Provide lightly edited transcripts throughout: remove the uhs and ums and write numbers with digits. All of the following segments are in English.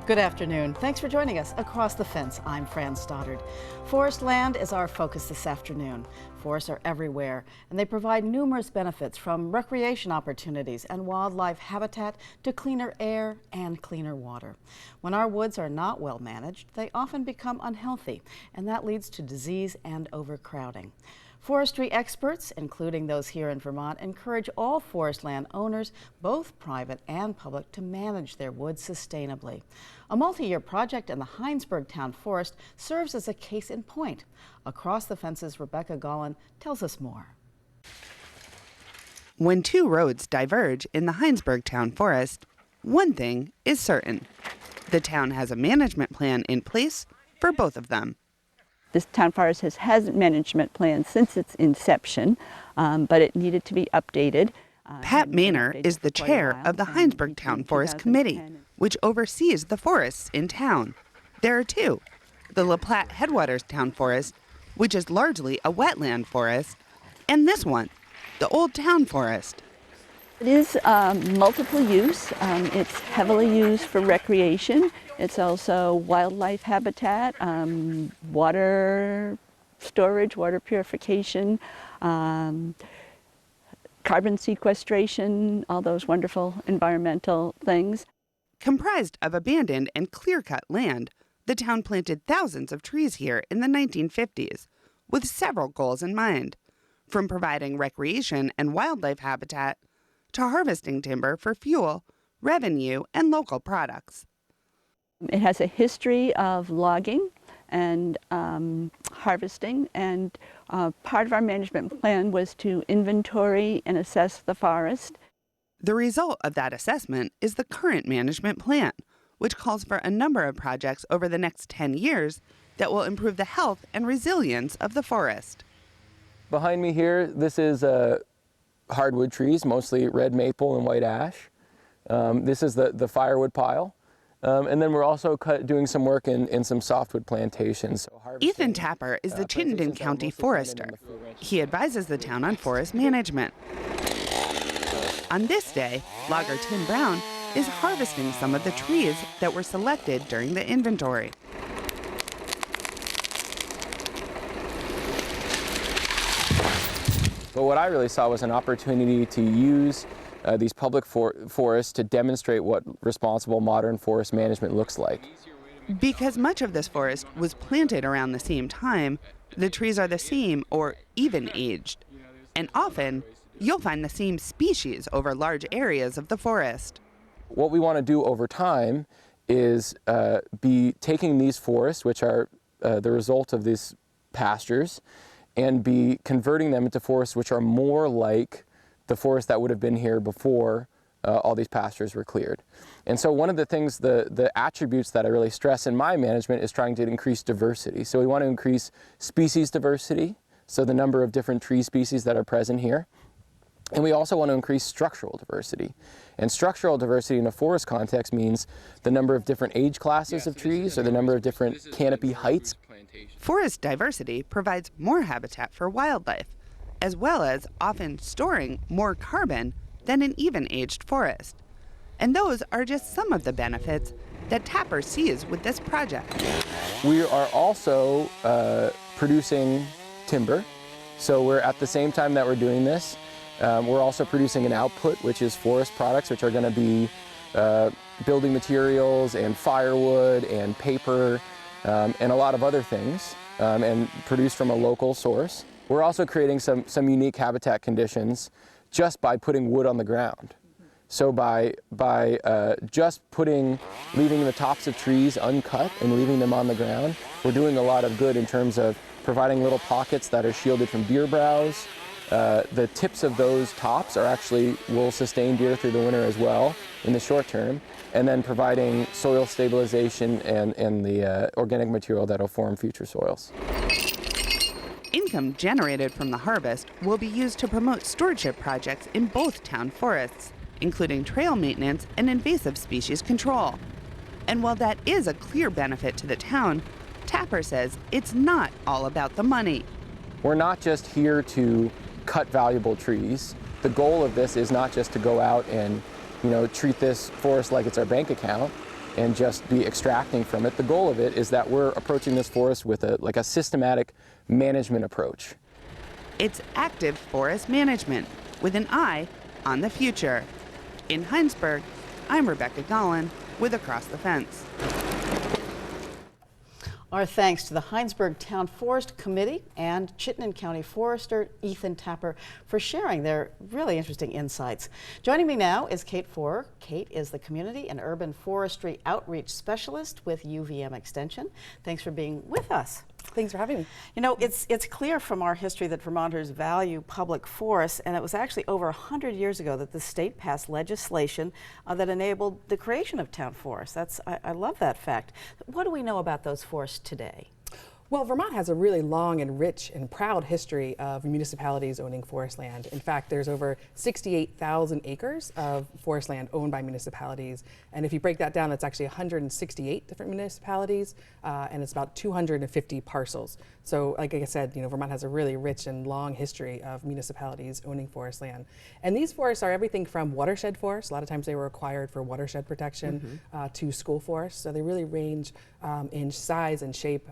Good afternoon. Thanks for joining us Across the Fence. I'm Fran Stoddard. Forest land is our focus this afternoon. Forests are everywhere, and they provide numerous benefits, from recreation opportunities and wildlife habitat to cleaner air and cleaner water. When our woods are not well managed, they often become unhealthy, and that leads to disease and overcrowding. Forestry experts, including those here in Vermont, encourage all forest land owners, both private and public, to manage their woods sustainably. A multi-year project in the Hinesburg Town Forest serves as a case in point. Across the Fence's Rebecca Gollin tells us more. When two roads diverge in the Hinesburg Town Forest, one thing is certain. The town has a management plan in place for both of them. This town forest has had a management plan since its inception, but it needed to be updated. Pat Maynor is the chair of the Hinesburg Town Forest Committee, which oversees the forests in town. There are two: the La Platte Headwaters Town Forest, which is largely a wetland forest, and this one, the Old Town Forest. It is multiple use. It's heavily used for recreation. It's also wildlife habitat, water storage, water purification, carbon sequestration, all those wonderful environmental things. Comprised of abandoned and clear-cut land, the town planted thousands of trees here in the 1950s, with several goals in mind, from providing recreation and wildlife habitat to harvesting timber for fuel, revenue, and local products. It has a history of logging and harvesting, and part of our management plan was to inventory and assess the forest. The result of that assessment is the current management plan, which calls for a number of projects over the next 10 years that will improve the health and resilience of the forest. Behind me here, this is hardwood trees, mostly red maple and white ash. This is the firewood pile. And then we're also doing some work in some softwood plantations. So Ethan Tapper is the Chittenden County Forester. He advises the town on forest management. On this day, logger Tim Brown is harvesting some of the trees that were selected during the inventory. But what I really saw was an opportunity to use these public forests to demonstrate what responsible modern forest management looks like. Because much of this forest was planted around the same time, the trees are the same or even aged. And often, you'll find the same species over large areas of the forest. What we want to do over time is be taking these forests, which are the result of these pastures, and be converting them into forests which are more like the forest that would have been here before all these pastures were cleared. And so one of the things, the attributes that I really stress in my management is trying to increase diversity. So we want to increase species diversity, so the number of different tree species that are present here. And we also want to increase structural diversity. And structural diversity in a forest context means the number of different age classes of trees or the number of different canopy heights. Forest diversity provides more habitat for wildlife, as well as often storing more carbon than an even-aged forest. And those are just some of the benefits that Tapper sees with this project. We are also producing timber. So we're at the same time that we're doing this, we're also producing an output, which is forest products, which are going to be building materials and firewood and paper and a lot of other things, and produced from a local source. We're also creating some unique habitat conditions just by putting wood on the ground. So by just leaving the tops of trees uncut and leaving them on the ground, we're doing a lot of good in terms of providing little pockets that are shielded from deer browse. The tips of those tops will sustain deer through the winter as well in the short term, and then providing soil stabilization and the organic material that will form future soils. Income generated from the harvest will be used to promote stewardship projects in both town forests, including trail maintenance and invasive species control. And while that is a clear benefit to the town, Tapper says it's not all about the money. We're not just here to cut valuable trees. The goal of this is not just to go out and treat this forest like it's our bank account. and just be extracting from it. The goal of it is that we're approaching this forest with a systematic management approach. It's active forest management with an eye on the future. In Hinesburg, I'm Rebecca Gollin with Across the Fence. Our thanks to the Hinesburg Town Forest Committee and Chittenden County Forester Ethan Tapper for sharing their really interesting insights. Joining me now is Kate Forer. Kate is the Community and Urban Forestry Outreach Specialist with UVM Extension. Thanks for being with us. Thanks for having me. You know, it's clear from our history that Vermonters value public forests, and it was actually over 100 years ago that the state passed legislation that enabled the creation of town forests. I love that fact. What do we know about those forests today? Well, Vermont has a really long and rich and proud history of municipalities owning forest land. In fact, there's over 68,000 acres of forest land owned by municipalities. And if you break that down, that's actually 168 different municipalities, and it's about 250 parcels. So like I said, you know, Vermont has a really rich and long history of municipalities owning forest land. And these forests are everything from watershed forests, a lot of times they were acquired for watershed protection, to school forests. So they really range in size and shape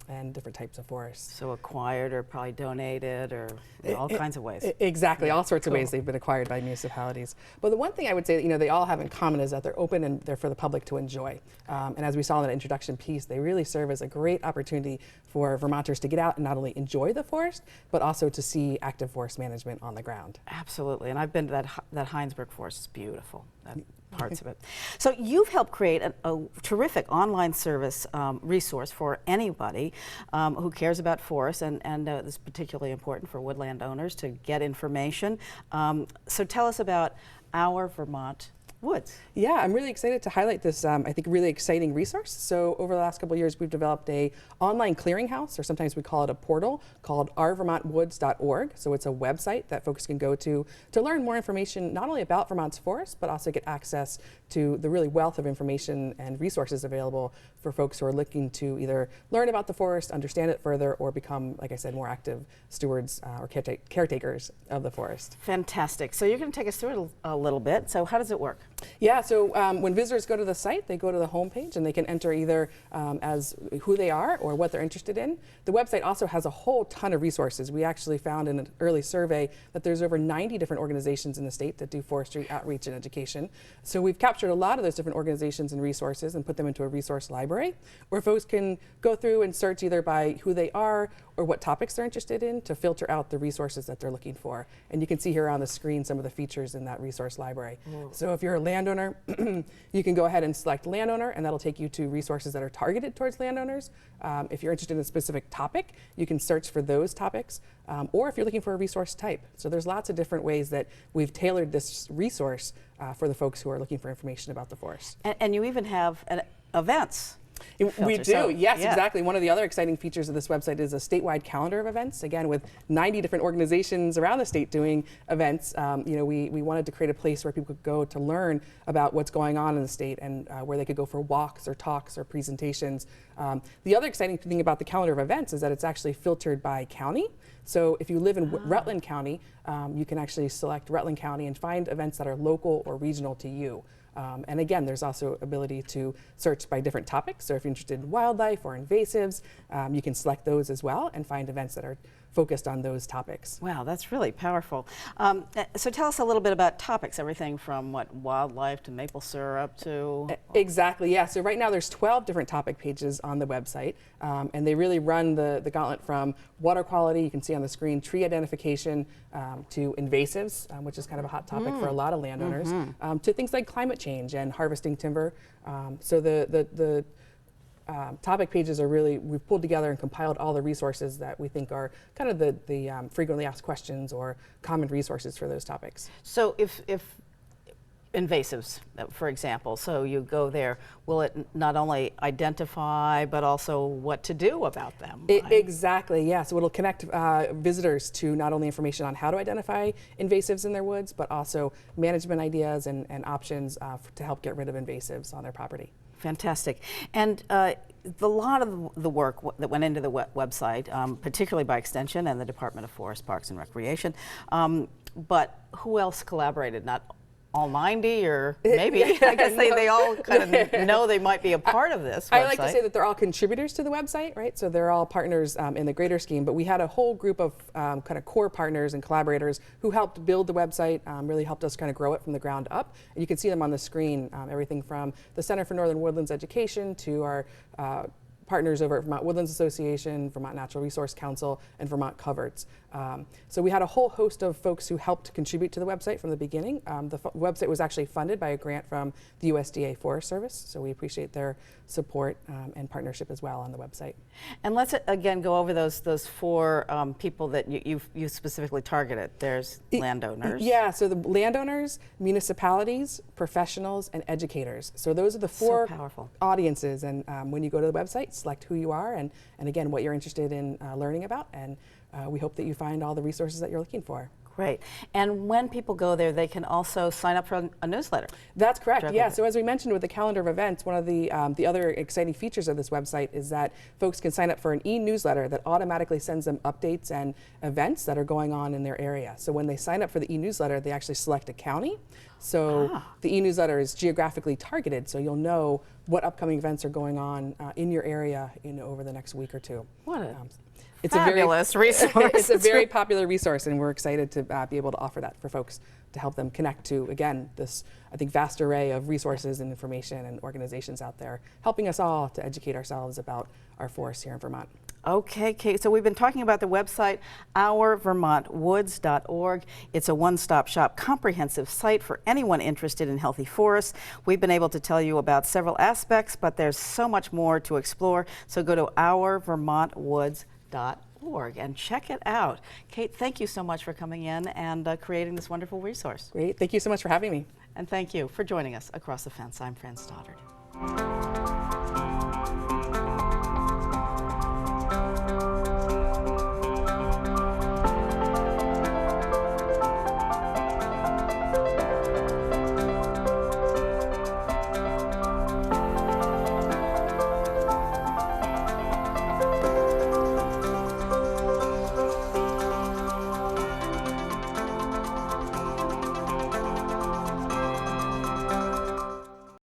and different types of forests. So acquired or probably donated or in all kinds of ways. Exactly, all sorts of ways they've been acquired by municipalities. But the one thing I would say that, you know, they all have in common is that they're open and they're for the public to enjoy. And as we saw in that introduction piece, they really serve as a great opportunity for Vermonters to get out and not only enjoy the forest, but also to see active forest management on the ground. Absolutely, and I've been to that Hinesburg forest. It's beautiful. Parts of it. So you've helped create a terrific online service resource for anybody who cares about forests, and this is particularly important for woodland owners to get information. So tell us about Our Vermont Woods. Yeah, I'm really excited to highlight this, I think, really exciting resource. So over the last couple of years, we've developed a online clearinghouse, or sometimes we call it a portal, called ourvermontwoods.org. So it's a website that folks can go to learn more information, not only about Vermont's forests, but also get access to the really wealth of information and resources available for folks who are looking to either learn about the forest, understand it further, or become, like I said, more active stewards or caretakers of the forest. Fantastic. So you're going to take us through it a little bit. So how does it work? Yeah, so when visitors go to the site, they go to the homepage and they can enter either as who they are or what they're interested in. The website also has a whole ton of resources. We actually found in an early survey that there's over 90 different organizations in the state that do forestry outreach and education. So we've captured a lot of those different organizations and resources and put them into a resource library where folks can go through and search either by who they are or what topics they're interested in to filter out the resources that they're looking for. And you can see here on the screen some of the features in that resource library. So if you're a landowner, you can go ahead and select landowner, and that'll take you to resources that are targeted towards landowners. If you're interested in a specific topic, you can search for those topics, or if you're looking for a resource type. So there's lots of different ways that we've tailored this resource for the folks who are looking for information about the forest. And you even have events. We do, so, yes, yeah. Exactly. One of the other exciting features of this website is a statewide calendar of events, again, with 90 different organizations around the state doing events. You know, we wanted to create a place where people could go to learn about what's going on in the state and where they could go for walks or talks or presentations. The other exciting thing about the calendar of events is that it's actually filtered by county. So if you live in Rutland County, you can actually select Rutland County and find events that are local or regional to you. And again, there's also ability to search by different topics. So if you're interested in wildlife or invasives, you can select those as well and find events that are focused on those topics. Wow, that's really powerful. So tell us a little bit about topics, everything from wildlife to maple syrup to... Exactly, yeah. So right now there's 12 different topic pages on the website, and they really run the gauntlet from water quality, you can see on the screen, tree identification, to invasives, which is kind of a hot topic for a lot of landowners, to things like climate change and harvesting timber. So the topic pages are really, we've pulled together and compiled all the resources that we think are kind of the frequently asked questions or common resources for those topics. So if invasives, for example, so you go there, will it not only identify but also what to do about them? Exactly, yeah. So it'll connect visitors to not only information on how to identify invasives in their woods, but also management ideas and options to help get rid of invasives on their property. Fantastic. And a lot of the work that went into the website, particularly by Extension and the Department of Forest, Parks and Recreation, but who else collaborated? Not all 90 or maybe? I guess they all kind of know they might be a part of this website. I like to say that they're all contributors to the website, right? So they're all partners in the greater scheme, but we had a whole group of kind of core partners and collaborators who helped build the website, really helped us kind of grow it from the ground up. And you can see them on the screen, everything from the Center for Northern Woodlands Education to our partners over at Vermont Woodlands Association, Vermont Natural Resource Council, and Vermont Coverts. So we had a whole host of folks who helped contribute to the website from the beginning. The website was actually funded by a grant from the USDA Forest Service, so we appreciate their support and partnership as well on the website. And let's again go over those four people that you specifically targeted. There's landowners. Yeah, so the landowners, municipalities, professionals, and educators. So those are the four audiences. And when you go to the website, select who you are and again what you're interested in learning about. And we hope that you find all the resources that you're looking for. Great. And when people go there, they can also sign up for a newsletter. That's correct. Yeah. So as we mentioned with the calendar of events, one of the other exciting features of this website is that folks can sign up for an e-newsletter that automatically sends them updates and events that are going on in their area. So when they sign up for the e-newsletter, they actually select a county. So the e-newsletter is geographically targeted, so you'll know what upcoming events are going on in your area over the next week or two. What a it's fabulous resource. It's a very popular resource, and we're excited to be able to offer that for folks to help them connect to, again, this, I think, vast array of resources and information and organizations out there, helping us all to educate ourselves about our forests here in Vermont. Okay, Kate, so we've been talking about the website, ourvermontwoods.org. It's a one-stop shop, comprehensive site for anyone interested in healthy forests. We've been able to tell you about several aspects, but there's so much more to explore, so go to ourvermontwoods.org and check it out. Kate, thank you so much for coming in and creating this wonderful resource. Great, thank you so much for having me. And thank you for joining us across the fence. I'm Fran Stoddard.